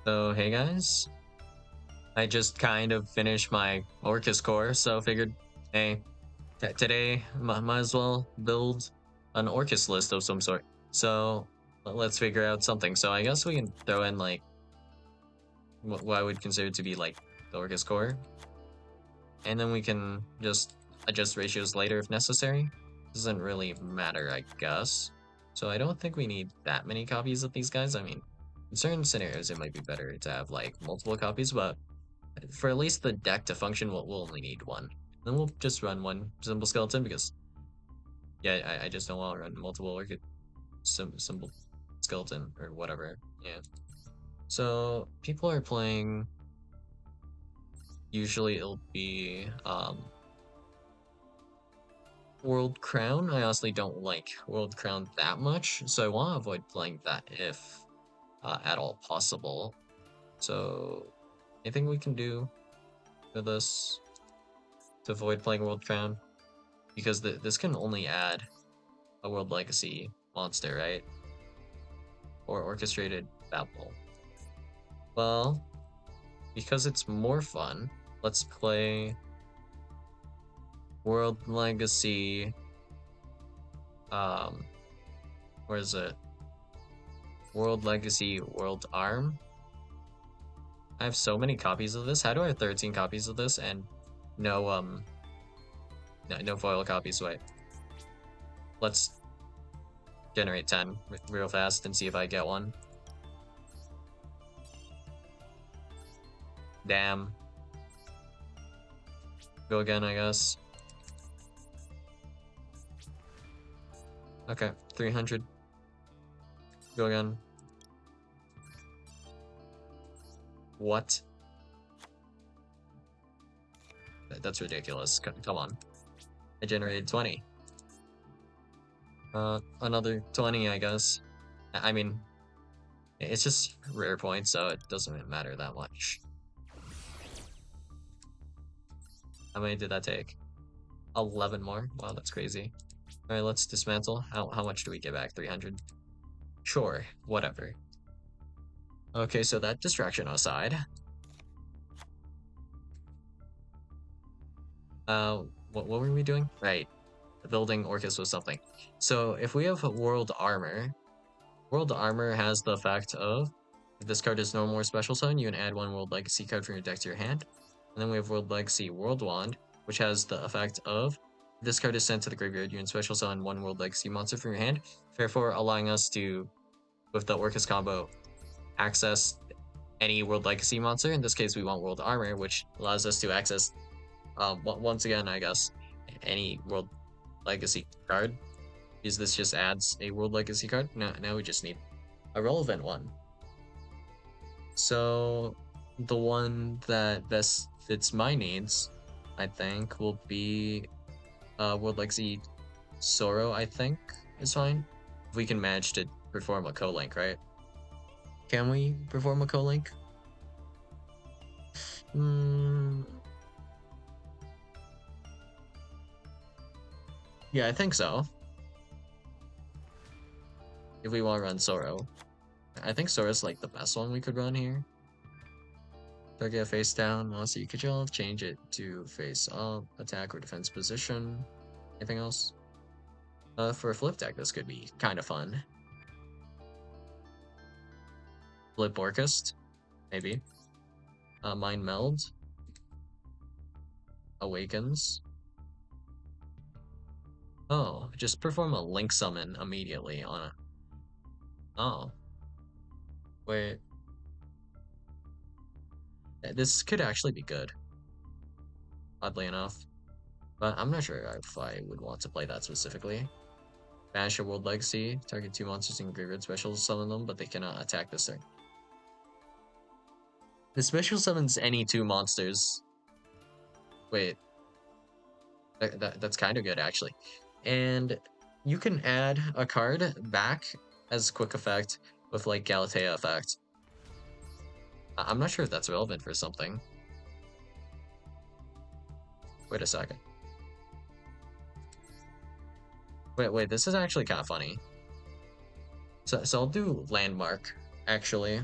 So hey guys, I just kind of finished my Orcust core, so figured, hey, today might as well build an Orcust list of some sort. So let's figure out something. So I guess we can throw in like what I would consider to be like the Orcust core, and then we can just adjust ratios later if necessary. Doesn't really matter, I guess. So I don't think we need that many copies of these guys. I mean, in certain scenarios, it might be better to have like multiple copies, but for at least the deck to function, we'll only need one. Then we'll just run one simple skeleton because, yeah, I just don't want to run multiple orchid simple skeleton or whatever. Yeah. So people are playing. Usually it'll be World Crown. I honestly don't like World Crown that much, so I want to avoid playing that if at all possible. So anything we can do with this to avoid playing World Crown, because this can only add a World Legacy monster, right? Or Orchestrated Babel. Well, because it's more fun, let's play World Legacy. Where is it? World Legacy World Arm. I have so many copies of this. How do I have 13 copies of this and no no foil copies? Wait, let's generate 10 real fast and see if I get one. Damn. Go again, I guess. Okay, 300. Go again. What? That's ridiculous. Come on. I generated 20. Another 20, I guess. I mean, it's just rare points, so it doesn't matter that much. How many did that take? 11 more? Wow, that's crazy. Alright, let's dismantle. How much do we get back? 300? Sure, whatever. Okay, so that distraction aside. What were we doing? Right, building Orcust was something. So if we have World Armor has the effect of, if this card is no more special summon, you can add one World Legacy card from your deck to your hand. And then we have World Legacy World Wand, which has the effect of, if this card is sent to the graveyard, you can special summon one World Legacy monster from your hand, therefore allowing us to, with the Orcust combo, access any World Legacy monster. In this case, we want World Armor, which allows us to access, once again, I guess, any World Legacy card. Because this just adds a World Legacy card. Now we just need a relevant one. So the one that best fits my needs, I think, will be World Legacy Sorrow, I think, is fine. If we can manage to perform a co-link, right? Can we perform a co-link? Yeah, I think so. If we want to run Sorrow. I think Sorrow's like the best one we could run here. Target face down, monster you control, change it to face up, attack or defense position. Anything else? For a flip deck, this could be kind of fun. Flip Orcust, maybe. Mind Meld. Awakens. Oh, just perform a Link Summon immediately on it. Oh. Wait. This could actually be good. Oddly enough. But I'm not sure if I would want to play that specifically. Banish a World Legacy. Target 2 monsters in graveyard special summon them, but they cannot attack this turn. The special summons any 2 monsters. Wait. That's kind of good, actually. And you can add a card back as quick effect with, like, Galatea effect. I'm not sure if that's relevant for something. Wait a second. Wait, this is actually kind of funny. So I'll do Landmark, actually.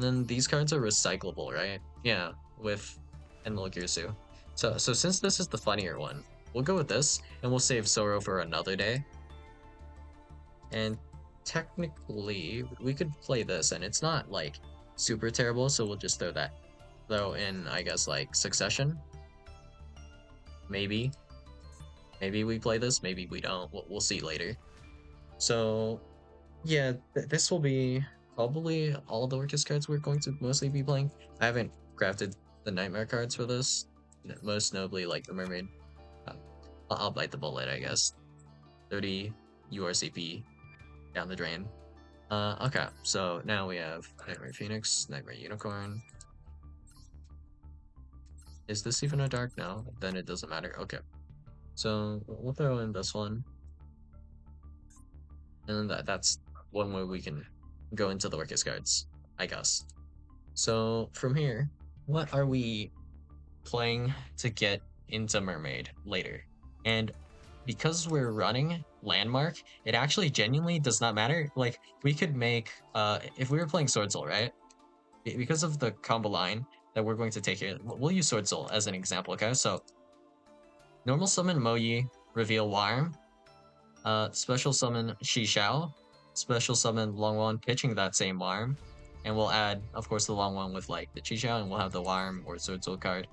And then these cards are recyclable, right? Yeah, with Enlil Girsu. So since this is the funnier one, we'll go with this, and we'll save Sorrow for another day. And technically, we could play this, and it's not like super terrible, so we'll just throw in, I guess, like Succession. Maybe we play this, maybe we don't. We'll see later. So yeah, this will be probably all the Orcust cards we're going to mostly be playing. I haven't crafted the Nightmare cards for this, most notably like the Mermaid. Uh, I'll bite the bullet, I guess. 30 URCP down the drain. Okay, so now we have Nightmare Phoenix, Nightmare Unicorn. Is this even a dark? No, then it doesn't matter. Okay, so we'll throw in this one, and that's one way we can go into the Orcust cards, I guess. So from here, what are we playing to get into Mermaid later? And because we're running Landmark, it actually genuinely does not matter. Like, we could make, if we were playing Sword Soul, right? Because of the combo line that we're going to take here, we'll use Sword Soul as an example, okay? So, normal summon Moyi, reveal Warm, special summon Shishao, special summon Longwan pitching that same Warm, and we'll add, of course, the Longwan with like the Shishao, and we'll have the Warm or Sword Soul card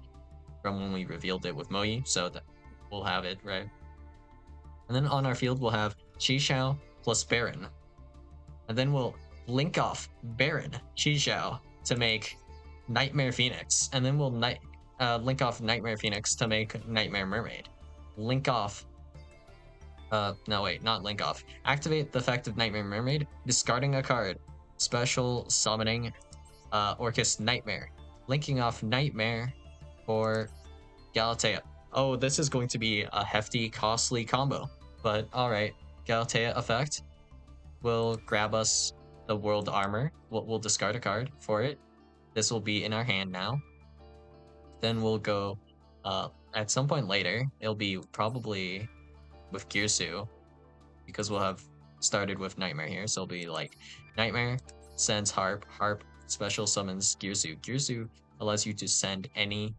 from when we revealed it with Moyi, so that we'll have it, right? And then on our field, we'll have Shishao plus Baron. And then we'll link off Baron, Shishao to make Nightmare Phoenix. And then we'll link off Nightmare Phoenix to make Nightmare Mermaid. Link off. No, wait, not link off. Activate the effect of Nightmare Mermaid, discarding a card. Special summoning Orcust Nightmare. Linking off Nightmare for Galatea. Oh, this is going to be a hefty, costly combo. But alright, Galatea effect will grab us the World Armor. We'll discard a card for it. This will be in our hand now. Then we'll go, at some point later, it'll be probably with Girsu, because we'll have started with Nightmare here. So it'll be like, Nightmare sends Harp, Harp special summons Girsu. Girsu allows you to send any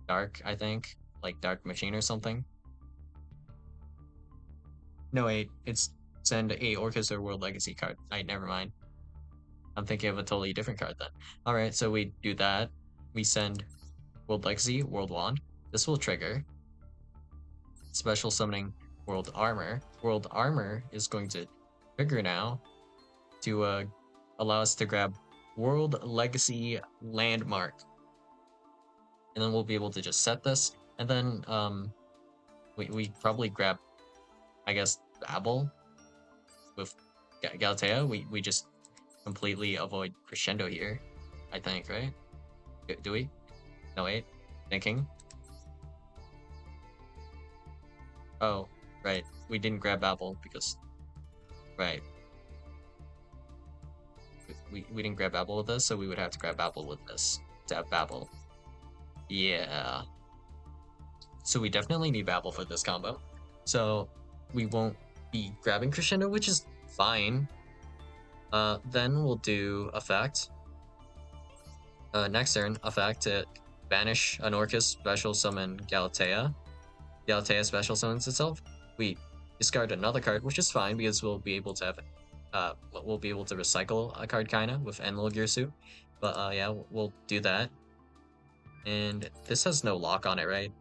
Dark, I think, like Dark Machine or something. No, wait, it's send a Orcust or World Legacy card. Never mind. I'm thinking of a totally different card then. Alright, so we do that. We send World Legacy, World Wand. This will trigger. Special summoning World Armor. World Armor is going to trigger now to allow us to grab World Legacy Landmark. And then we'll be able to just set this. And then we probably grab, I guess, Babel with Galatea. We just completely avoid Crescendo here, I think, right? Do we? No, wait. Thinking. Oh, right. We didn't grab Babel because... Right. We didn't grab Babel with this, so we would have to grab Babel with this to have Babel. Yeah. So we definitely need Babel for this combo. So we won't be grabbing Crescendo, which is fine. Then we'll do effect. Next turn, effect to banish an Orcust, special summon Galatea. Galatea special summons itself. We discard another card, which is fine because we'll be able to have we'll be able to recycle a card kinda with Enlil Girsu. But yeah, we'll do that. And this has no lock on it, right?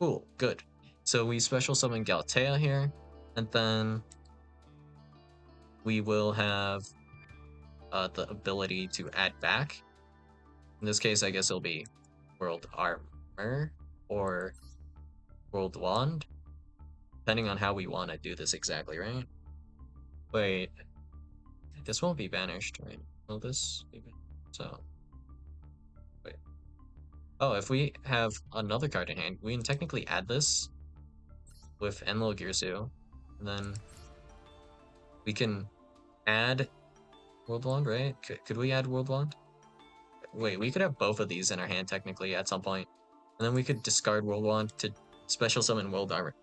Cool, good. So we special summon Galatea here, and then we will have the ability to add back. In this case, I guess it'll be World Armor or World Wand, depending on how we want to do this exactly, right? Wait, this won't be banished, right? Will this be banished? So, wait. Oh, if we have another card in hand, we can technically add this with Enlil Girsu, and then we can add World Wand, right? Could we add World Wand? Wait, we could have both of these in our hand technically at some point. And then we could discard World Wand to special summon World Armor.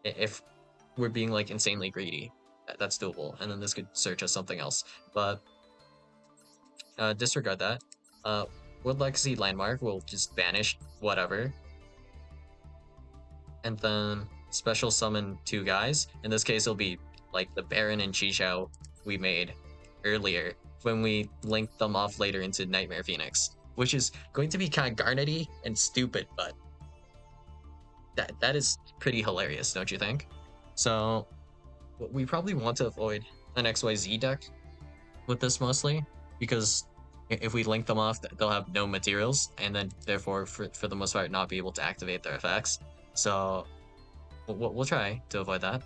If we're being like insanely greedy, that's doable. And then this could search as something else. But disregard that. Wood Legacy Landmark will just banish whatever, and then special summon 2 guys. In this case, it'll be like the Baron and Chixiao we made earlier when we linked them off later into Nightmare Phoenix, which is going to be kind of garnety and stupid, but that is pretty hilarious, don't you think? So we probably want to avoid an XYZ deck with this mostly, because if we link them off, they'll have no materials, and then therefore, for the most part, not be able to activate their effects. So we'll try to avoid that.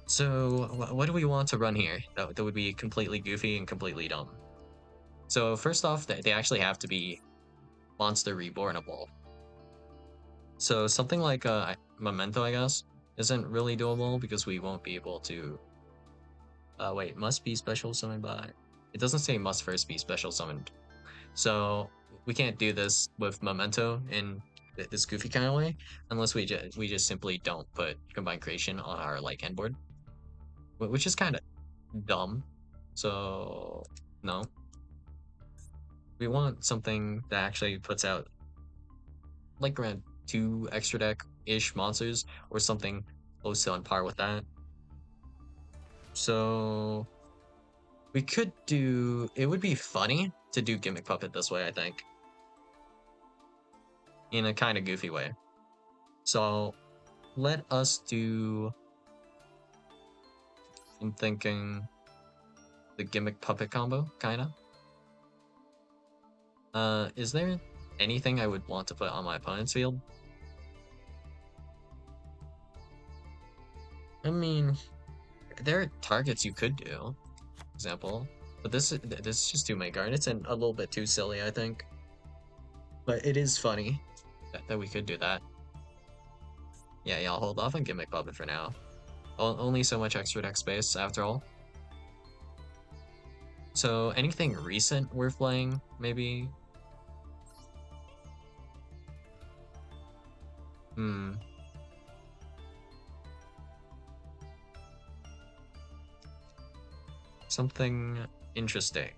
So what do we want to run here? That would be completely goofy and completely dumb. So first off, they actually have to be monster rebornable. So something like Memento, I guess, isn't really doable because we won't be able to. Wait, must be special summoned by. It doesn't say must first be special summoned. So we can't do this with Memento in this goofy kind of way unless we just simply don't put Combined Creation on our like end board, which is kind of dumb. So no, we want something that actually puts out like around 2 extra deck ish monsters or something close to on par with that. So we could do. It would be funny to do Gimmick Puppet this way, I think, in a kind of goofy way. So let us do. I'm thinking the Gimmick Puppet combo, kinda. Is there anything I would want to put on my opponent's field? I mean, there are targets you could do, for example, but this is just too many garnets and a little bit too silly, I think. But it is funny that we could do that. Yeah, I'll hold off on Gimmick Puppet for now. Only so much extra deck space, after all. So anything recent worth playing, maybe? Something interesting.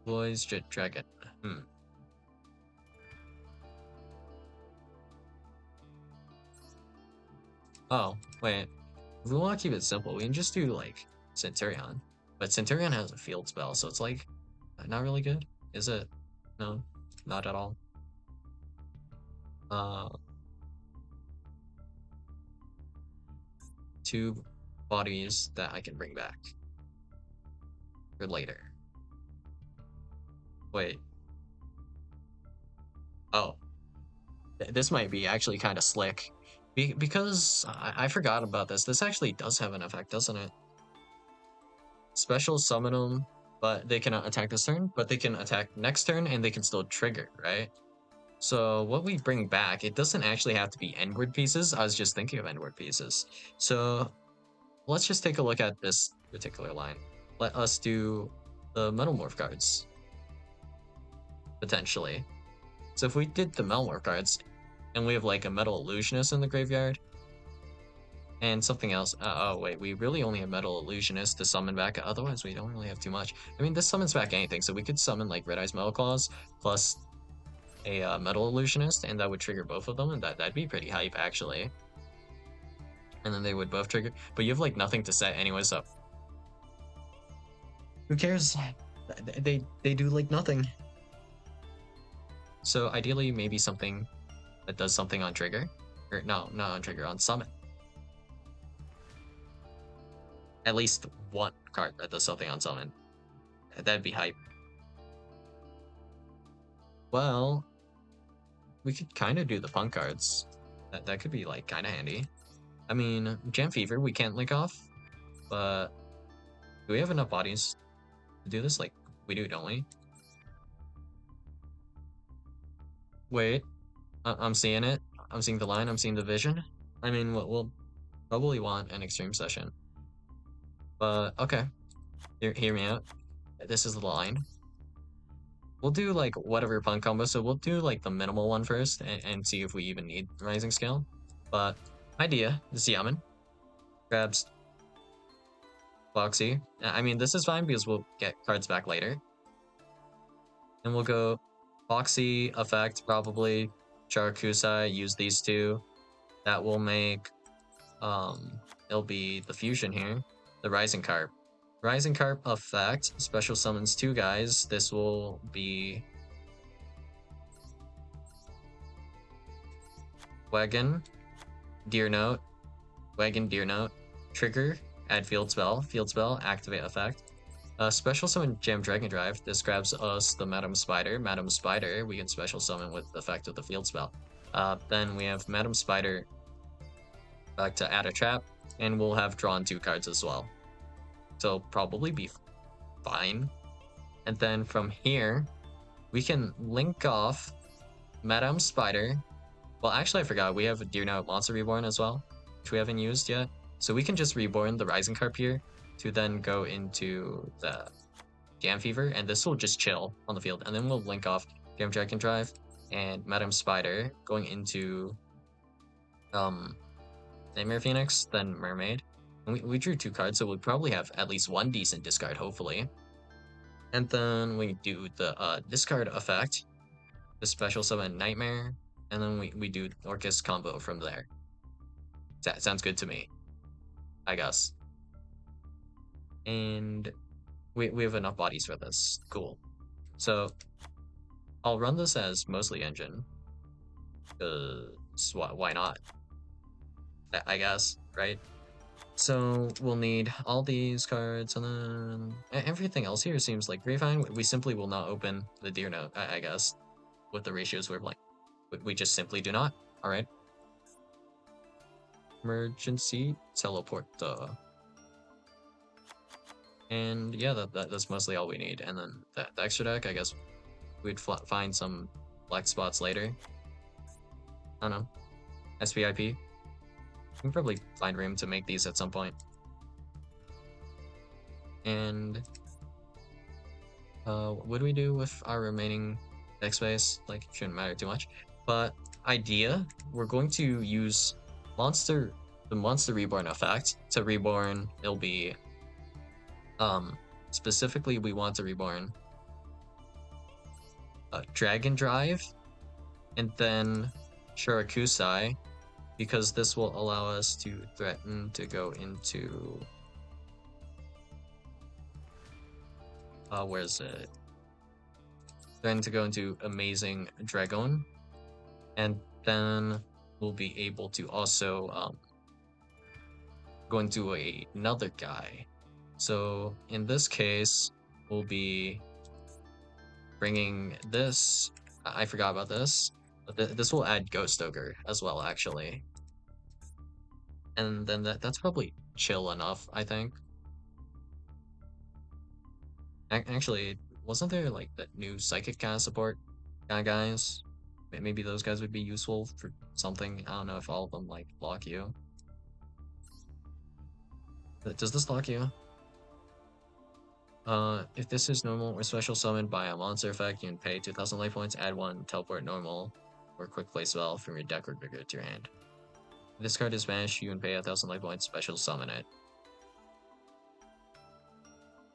Boys Dragon. Oh, wait. If we want to keep it simple, we can just do like Centurion. But Centurion has a field spell, so it's like not really good. Is it? No, not at all. Uh, 2 bodies that I can bring back for later. Wait. Oh, this might be actually kind of slick. Because I forgot about this. This actually does have an effect, doesn't it? Special summon them, but they cannot attack this turn, but they can attack next turn and they can still trigger, right? So what we bring back, it doesn't actually have to be N-word pieces. I was just thinking of N-word pieces. So let's just take a look at this particular line. Let us do the Metamorph cards, potentially. So if we did the Metamorph cards, and we have like a Metal Illusionist in the graveyard, and something else. Oh wait, we really only have Metal Illusionist to summon back. Otherwise, we don't really have too much. I mean, this summons back anything, so we could summon like Red Eyes Metal Claws plus a Metal Illusionist, and that would trigger both of them, and that'd be pretty hype actually. And then they would both trigger, but you have like nothing to set anyway, so who cares? They do like nothing. So ideally, maybe something that does something on trigger, or no, not on trigger, on summon. At least one card that does something on summon. That'd be hype. Well, we could kind of do the P.U.N.K cards. That could be like kind of handy. I mean, Jam Fever we can't link off, but do we have enough bodies to do this? Like we do, don't we? Wait, I'm seeing it. I'm seeing the line. I'm seeing the vision. I mean, we'll probably want an extreme session, but okay. Hear me out. This is the line. We'll do like whatever P.U.N.K combo. So we'll do like the minimal one first and see if we even need Rising Scale. But idea is Yaman grabs Foxy. I mean, this is fine because we'll get cards back later. And we'll go Foxy effect, probably Charakusai, use these two. That will make it'll be the fusion here. The Rising Carp. Rising Carp effect, special summons two guys. This will be Wagon, Deer Note, Wagon, Deer Note, trigger, add field spell, activate effect. Special summon Jam Dragon Drive. This grabs us the Madam Spider. Madam Spider, we can special summon with the effect of the field spell. Then we have Madam Spider back to add a trap, and we'll have drawn two cards as well. So probably be fine. And then from here, we can link off Madame Spider. Well, actually, I forgot. We have a Deer Note Monster Reborn as well, which we haven't used yet. So we can just reborn the Rising Carp here to then go into the Jam Fever, and this will just chill on the field. And then we'll link off Jam Dragon Drive and Madame Spider going into Nightmare Phoenix, then Mermaid. And we drew two cards, so we'll probably have at least one decent discard, hopefully. And then we do the discard effect, the special summon Nightmare, and then we do Orcust combo from there. That sounds good to me, I guess. And we have enough bodies for this. Cool. So I'll run this as mostly engine. Why not? I guess, right? So we'll need all these cards, and then everything else here seems like very fine. We simply will not open the Deer Note, I guess, with the ratios we're playing. We just simply do not. All right. Emergency teleport. And yeah, that's mostly all we need. And then the extra deck, I guess we'd find some black spots later. I don't know. SPIP. We can probably find room to make these at some point. And what do we do with our remaining deck space? Like, it shouldn't matter too much. But idea, we're going to use the Monster Reborn effect to reborn. It'll be specifically we want to reborn Dragon Drive and then Shirakusai, because this will allow us to threaten to go into where is it? Threaten to go into Amazing Dragon, and then we'll be able to also go into another guy. So in this case, we'll be bringing this. I forgot about this. This will add Ghost Ogre as well, actually. And then that's probably chill enough, I think. Actually, wasn't there like that new Psychic kind of support guys? Maybe those guys would be useful for something. I don't know if all of them like block you. Does this lock you? If this is normal or special summoned by a monster effect, you can pay 2,000 life points, add one, teleport normal, or quick play spell from your deck or graveyard to your hand. If this card is banished, you can pay 1,000 life points, special summon it.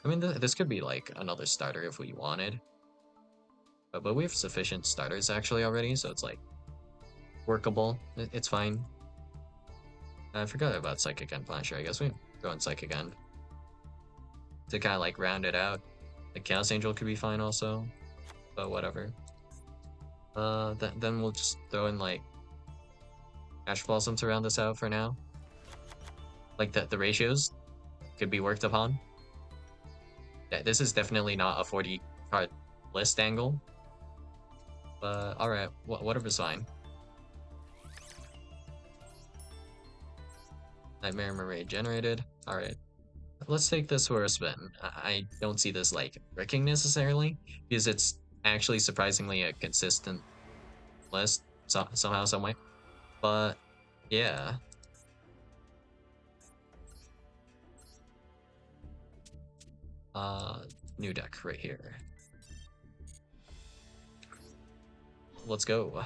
I mean, this could be like another starter if we wanted. But we have sufficient starters actually already, so it's like workable. It's fine. I forgot about Psychic End Plansher. I guess we throw in Psychic End to kind of like round it out. The Chaos Angel could be fine also, but whatever. Then we'll just throw in like Ash Blossom to round this out for now. Like the ratios could be worked upon. Yeah, this is definitely not a 40 card list angle, but all right, whatever's fine. Nightmare Mermaid generated. All right, let's take this for a spin. I don't see this like wrecking necessarily, because it's actually surprisingly a consistent list somehow, some way. But yeah. New deck right here. Let's go.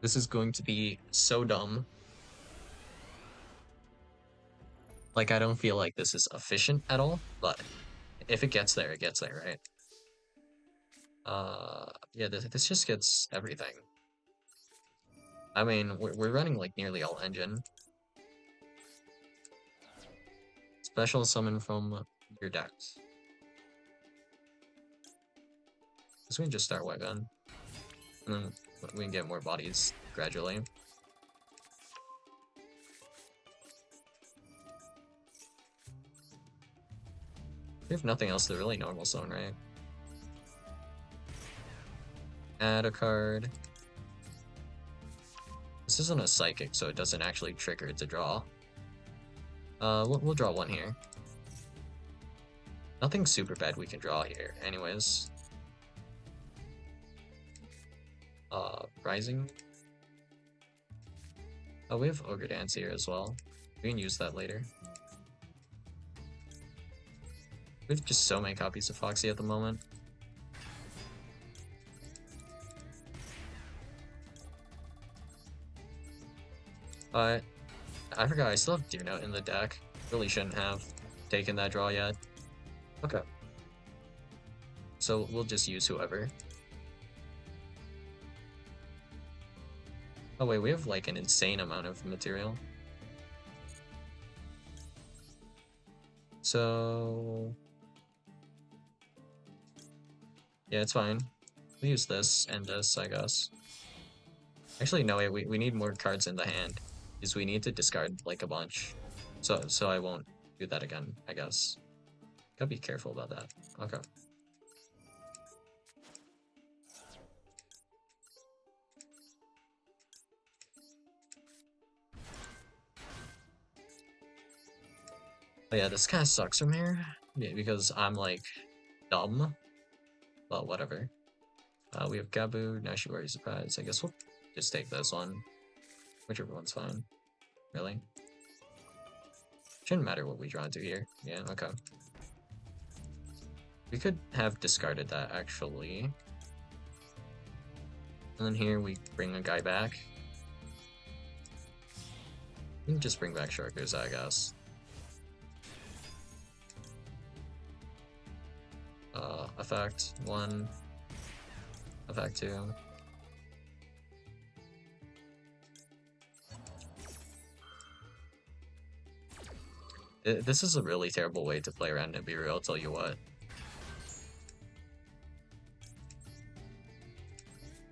This is going to be so dumb. Like, I don't feel like this is efficient at all, but if it gets there, it gets there, right? Yeah, this just gets everything. I mean, we're running like nearly all engine. Special summon from your decks. So we can just start wet gun. And then we can get more bodies gradually. We have nothing else to really normal zone, right? Add a card. This isn't a psychic, so it doesn't actually trigger it to draw. We'll draw one here. Nothing super bad we can draw here, anyways. Rising. Oh, we have Ogre Dance here as well. We can use that later. We have just so many copies of Foxy at the moment. I forgot I still have Deer Note in the deck. Really shouldn't have taken that draw yet. Okay. So we'll just use whoever. Oh wait, we have like an insane amount of material. So yeah, it's fine. We'll use this and this, I guess. Actually, no, wait, we need more cards in the hand. Because we need to discard like a bunch. So I won't do that again, I guess. Gotta be careful about that. Okay. Oh yeah, this kind of sucks from here. Yeah, because I'm like dumb. Well, whatever. We have Gabu, now she worries surprise. I guess we'll just take this one. Whichever one's fine. Really? Shouldn't matter what we draw into here. Yeah, okay. We could have discarded that actually. And then here we bring a guy back. We can just bring back Sharkus, I guess. Effect 1. Effect 2. This is a really terrible way to play around Nibiru, I'll tell you what.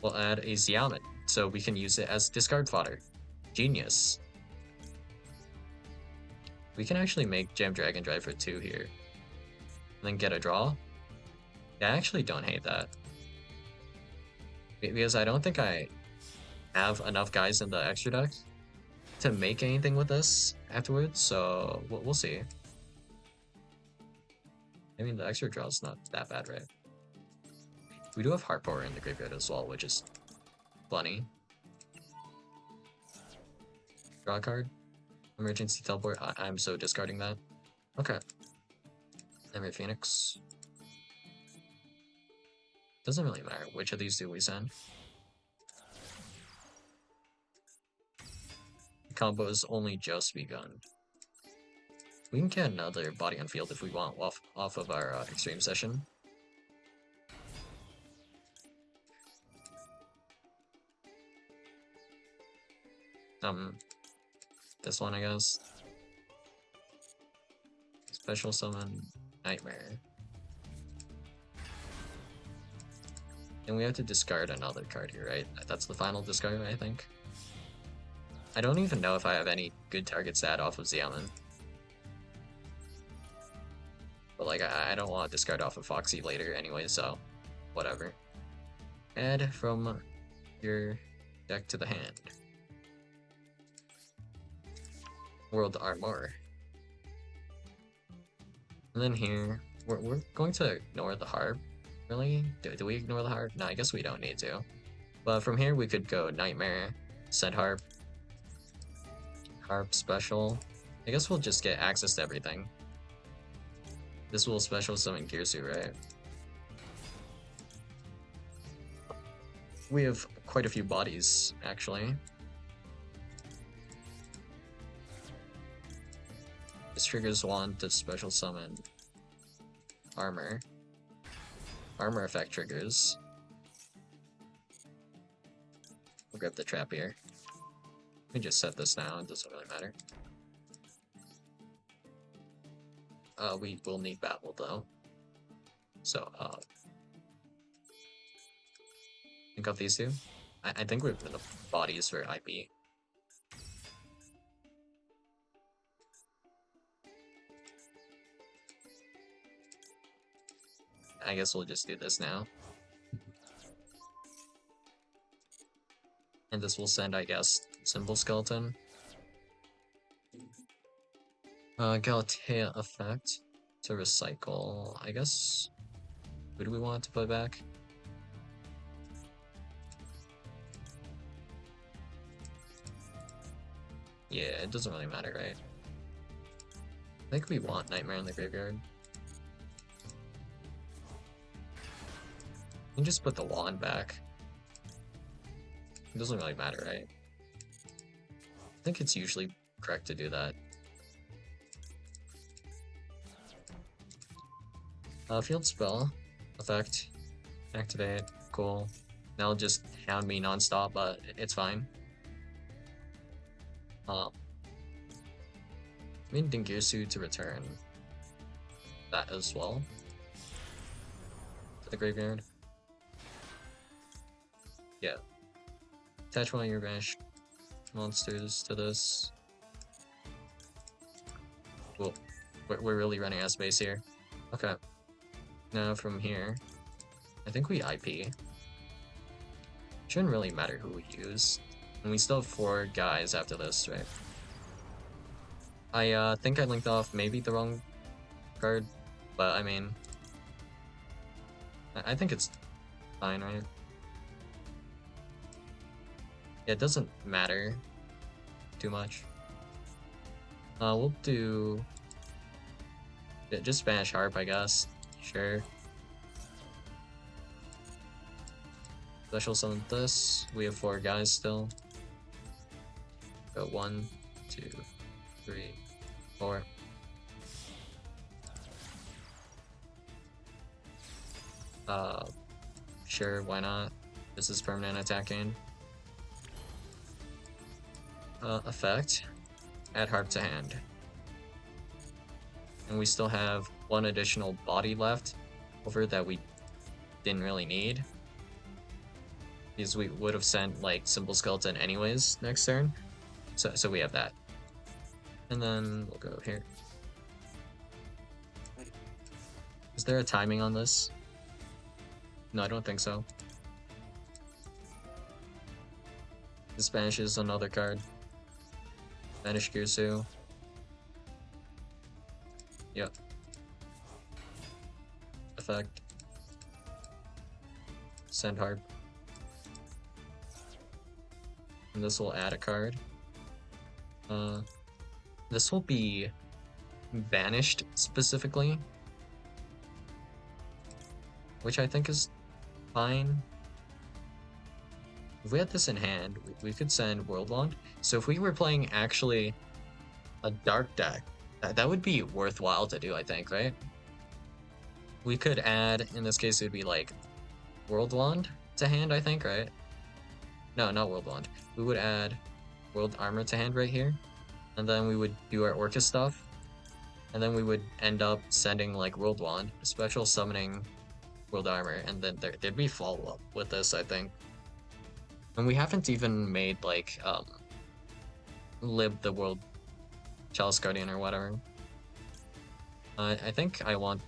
We'll add a Xiamen, so we can use it as discard fodder. Genius. We can actually make Jam Dragon Drive for 2 here. And then get a draw. Yeah, I actually don't hate that. Because I don't think I have enough guys in the extra deck to make anything with this afterwards, so we'll see. I mean, the extra draw is not that bad, right? We do have Heart Power in the graveyard as well, which is funny. Draw a card. Emergency Teleport. I'm so discarding that. Okay. Emery Phoenix. Doesn't really matter which of these do we send. The combo has only just begun. We can get another body on field if we want off of our extreme session. This one, I guess. Special summon Nightmare. And we have to discard another card here, right? That's the final discard, I think. I don't even know if I have any good targets to add off of Xiamen. But like, I don't want to discard off of Foxy later anyway, so whatever. Add from your deck to the hand. World Armor. And then here, we're going to ignore the harp. Really? Do we ignore the harp? No, I guess we don't need to. But from here, we could go Nightmare, send harp, harp special. I guess we'll just get access to everything. This will special summon Girsu, right? We have quite a few bodies, actually. This triggers one to special summon armor. Armor effect triggers. We'll grab the trap here. Let me just set this now, it doesn't really matter. We will need battle though. So, think of these two. I think we're the bodies for IP. I guess we'll just do this now. And this will send, I guess, Symbol Skeleton. Galatea effect to recycle. I guess. Who do we want to put back? Yeah, it doesn't really matter, right? I think we want Nightmare in the Graveyard. You can just put the wand back. It doesn't really matter, right? I think it's usually correct to do that. Field spell effect, activate, cool. Now just hound me non-stop, but it's fine. I mean Dingirsu to return that as well to the graveyard. Yeah. Attach one of your banished monsters to this. Cool. We're really running out of space here. Okay. Now from here, I think we IP. Shouldn't really matter who we use. And we still have 4 guys after this, right? I think I linked off maybe the wrong card, but I mean, I think it's fine, right? Yeah, it doesn't matter too much. We'll do just Spanish Harp, I guess. Sure. Special summon this. We have 4 guys still. Go 1, 2, 3, 4. Sure, why not? This is permanent attacking. Effect. Add Harp to hand. And we still have 1 additional body left over that we didn't really need. Because we would have sent like Symbol Skeleton anyways next turn. So we have that. And then we'll go here. Is there a timing on this? No, I don't think so. This banishes another card. Banish Girsu. Yep. Effect. Send Harp. And this will add a card. This will be banished specifically, which I think is fine. If we had this in hand, we could send World Wand. So if we were playing actually a dark deck, that would be worthwhile to do, I think, right? We could add, in this case, it would be like World Wand to hand, I think, right? No, not World Wand. We would add World Armor to hand right here. And then we would do our Orcust stuff. And then we would end up sending like World Wand, special summoning World Armor, and then there'd be follow-up with this, I think. And we haven't even made like Lib the World Chalice Guardian or whatever. I think I want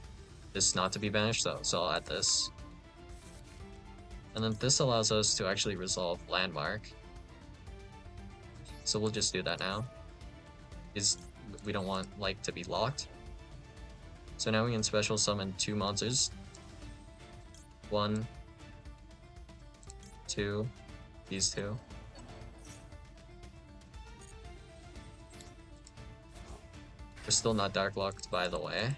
this not to be banished, so I'll add this. And then this allows us to actually resolve Landmark. So we'll just do that now. Because we don't want like to be locked. So now we can special summon 2 monsters. 1, 2, these 2. We're still not dark locked, by the way.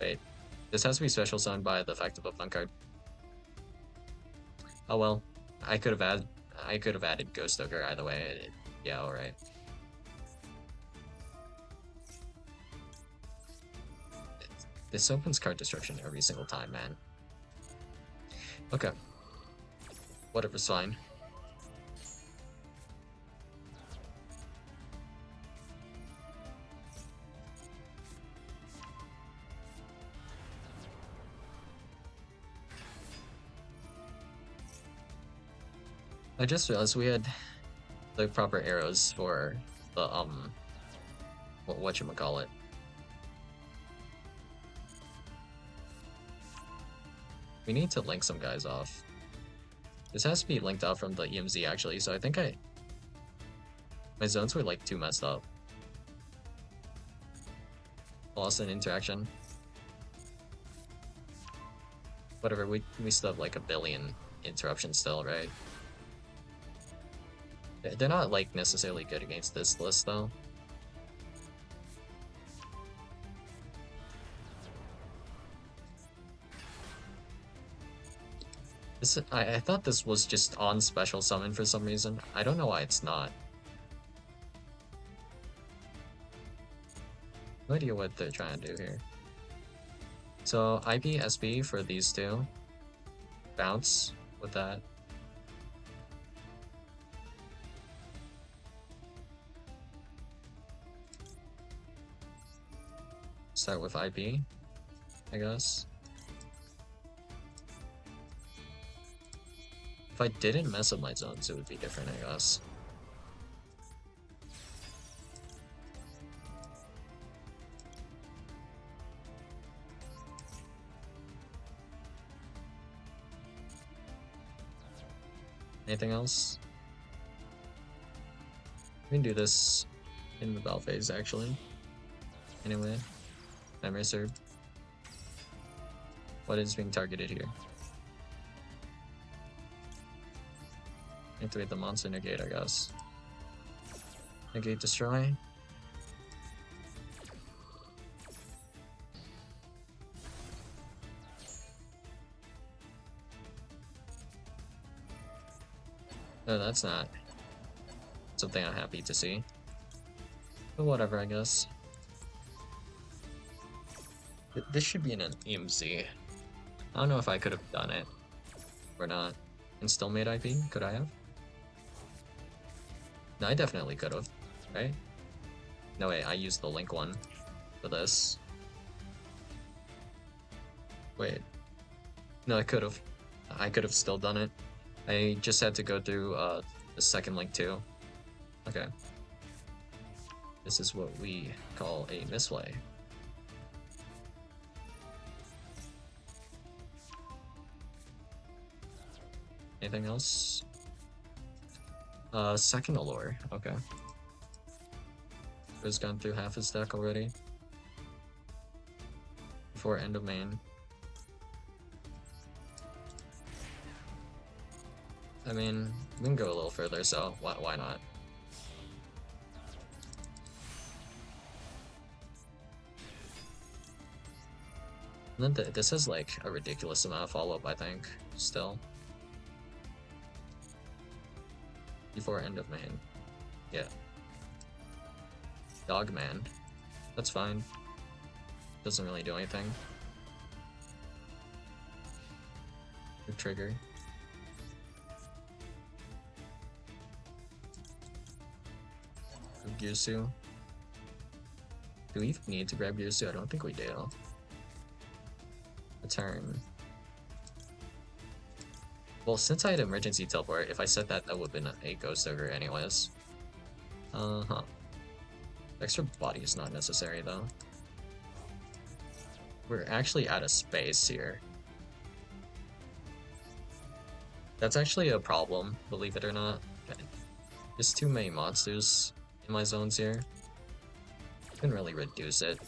Wait, this has to be special summoned by the effect of a P.U.N.K card. Oh well, I could have added Ghost Ogre either way. Yeah, all right. This opens card destruction every single time, man. Okay, whatever's fine. I just realized we had the proper arrows for the whatchamacallit. We need to link some guys off. This has to be linked off from the EMZ actually, so I think my zones were like too messed up. Lost an interaction. Whatever, we still have like a billion interruptions still, right? They're not like necessarily good against this list though. I thought this was just on special summon for some reason. I don't know why it's not. No idea what they're trying to do here. So IP SB for these two. Bounce with that. Start with IP, I guess. If I didn't mess up my zones, it would be different, I guess. Anything else? We can do this in the battle phase, actually. Anyway, memory serve. What is being targeted here? Activate the monster negate, I guess. Negate destroy. No, that's not something I'm happy to see. But whatever, I guess. This should be in an EMC. I don't know if I could have done it or not. And still made IP? Could I have? No, I definitely could have, right? No way, I used the link one for this. Wait. No, I could have. I could have still done it. I just had to go through the second link too. Okay. This is what we call a misplay. Anything else? Second allure. Okay. Has gone through half his deck already. Before end of main. I mean, we can go a little further, so why not? And then this has like a ridiculous amount of follow-up, I think, still. Before end of main. Yeah. Dogman. That's fine. Doesn't really do anything. Good trigger. Gyusu. Do we even need to grab Gyusu? I don't think we do. A turn. Well, since I had emergency teleport, if I said that, that would have been a Ghost Ogre anyways. Uh-huh. Extra body is not necessary, though. We're actually out of space here. That's actually a problem, believe it or not. There's too many monsters in my zones here. I can really reduce it.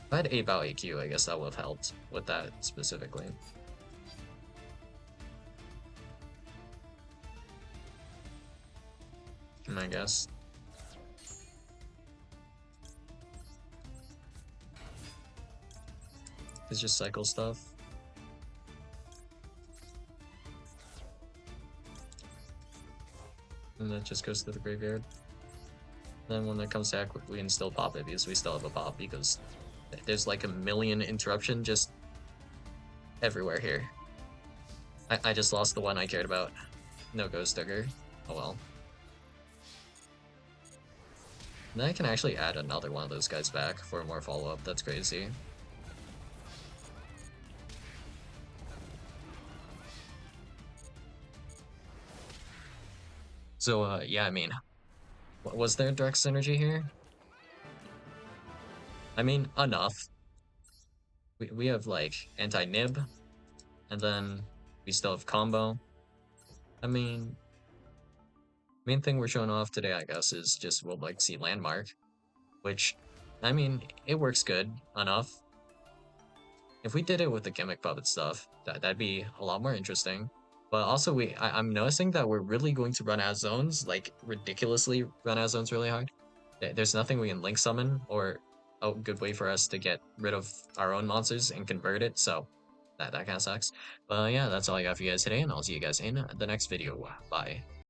If I had 8 Bao AQ, I guess that would have helped with that specifically. I guess. It's just cycle stuff. and that just goes to the graveyard. Then when it comes back, we can still pop it because we still have a pop because there's like a million interruption just everywhere here. I just lost the one I cared about. No Ghost Digger. Oh well. Then I can actually add another one of those guys back for more follow-up. That's crazy. So, yeah, I mean, was there direct synergy here? I mean, enough. We have, like, anti-nib, and then we still have combo. I mean, main thing we're showing off today, I guess, is just we'll, like, see Landmark, which, I mean, it works good enough. If we did it with the gimmick puppet stuff, that'd be a lot more interesting. But also, I'm noticing that we're really going to run out of zones, like ridiculously run out of zones really hard. There's nothing we can link summon or a good way for us to get rid of our own monsters and convert it. So that kind of sucks. But yeah, that's all I got for you guys today, and I'll see you guys in the next video. Bye.